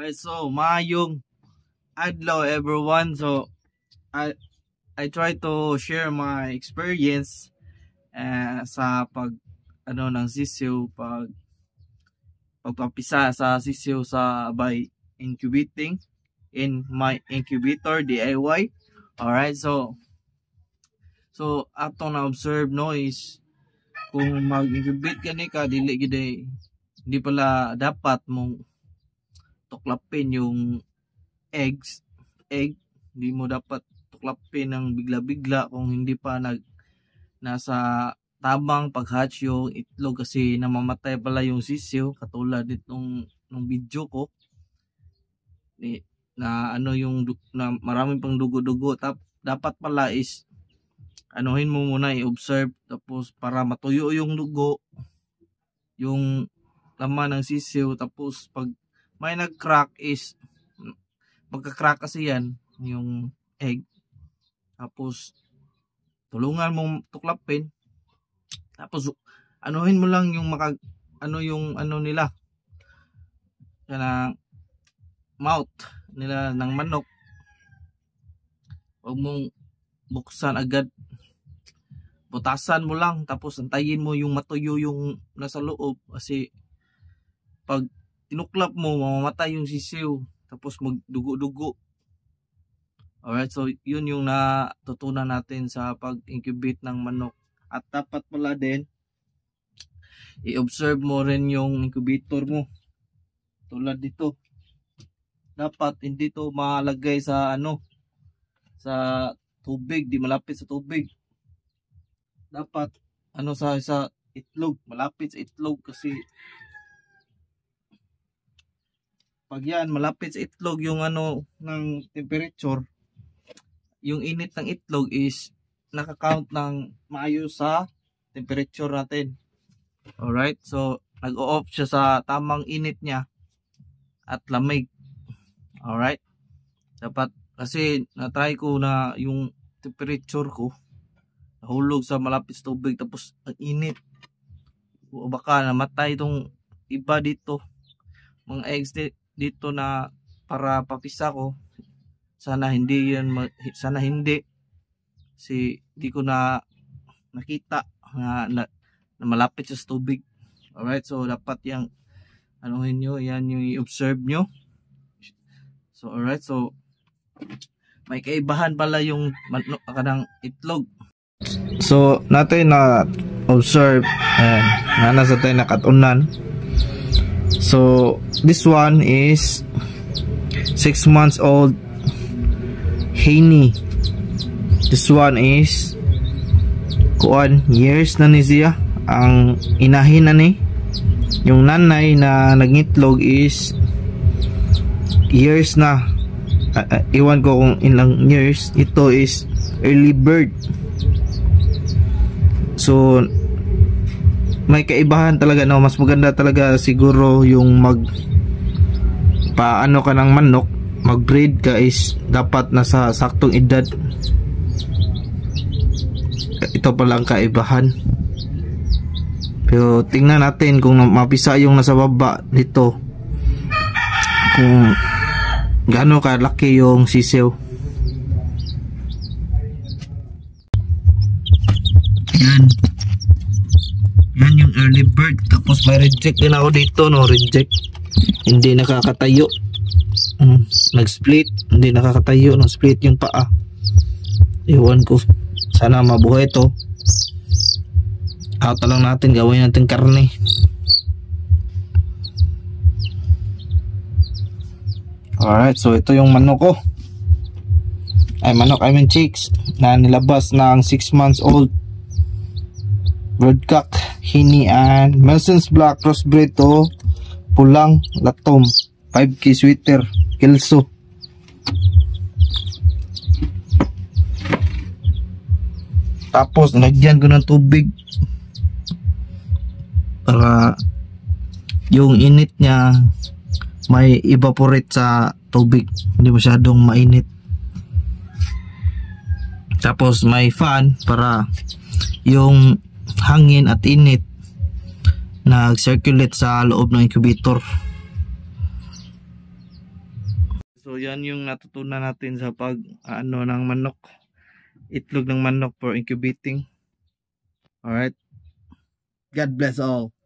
Alright, so maayong adlaw everyone. So I try to share my experience sa ng sisiw, pagpapisa sa sisiw sa by incubating in my incubator DIY. Alright, so ato na observe no is kung mag-incubate ka dili hindi pala dapat mong tuklapin yung egg, hindi mo dapat tuklapin ng bigla-bigla kung hindi pa nasa tamang pag-hatch yung itlog, kasi namamatay pala yung sisiw katulad nitong video ko na maraming pang dugo-dugo. Dapat pala is anuhin mo muna, i-observe, tapos para matuyo yung dugo, yung laman ng sisiw. Tapos pag may nag-crack is magka-crack kasi yan yung egg, tapos tulungan mong tuklapin, tapos anuhin mo lang yung nila na mouth nila ng manok. Huwag mong buksan agad, butasan mo lang, tapos antayin mo yung matuyo yung nasa loob, kasi pag tinuklap mo mamamatay yung sisiw, tapos magdugo-dugo. Alright, so yun yung natutunan natin sa pag-incubate ng manok. At dapat pala din i-observe mo rin yung incubator mo. Tulad dito, dapat hindi to malagay sa sa tubig, di malapit sa tubig. Dapat sa itlog, malapit sa itlog, kasi pag yan malapit sa itlog yung ng temperature, yung init ng itlog is nakakount ng maayos sa temperature natin. Alright, so nag-o-off siya sa tamang init niya at lamig. Alright, dapat, kasi na-try ko na yung temperature ko nahulog sa malapit sa tubig, tapos ang init, baka namatay itong iba dito, mga eggs dito na para papisa ko. Sana hindi kasi di ko na nakita na malapit sa tubig. Alright, so dapat yung anuhin nyo, yan yung i-observe nyo. So alright, so may kaibahan pala yung kanang itlog. So natin na observe na nasa tayo nakatunan. So this one is 6 months old Henny. This one is years na ni siya. Ang inahin na ni, yung nanay na nagitlog is years na. Iwan ko kung ilang years. Ito is early bird. So may kaibahan talaga, no? Mas maganda talaga siguro yung paano ka ng manok, mag-breed ka is dapat nasa saktong edad. Ito pala ang kaibahan. Pero tingnan natin kung mapisa yung nasa baba dito, kung gaano kalaki yung sisiw. Yan yung early bird. Tapos may reject din ako dito, no? Reject, hindi nakakatayo. Nag-split, hindi nakakatayo, no? Split yung paa. Iwan ko, sana mabuhay to. Out lang natin, gawin natin karne. Alright, so ito yung manok ko. I mean chicks na nilabas ng 6 months old broodcock Henny and Melson's Black crossbreed to pulang latom 5K sweater Kelso. Tapos nilagyan ko ng tubig para yung init niya may evaporate sa tubig, hindi masyadong mainit. Tapos may fan para yung hangin at init nag-circulate sa loob ng incubator. So yan yung natutunan natin sa pag ano ng manok, itlog ng manok for incubating. Alright. God bless all.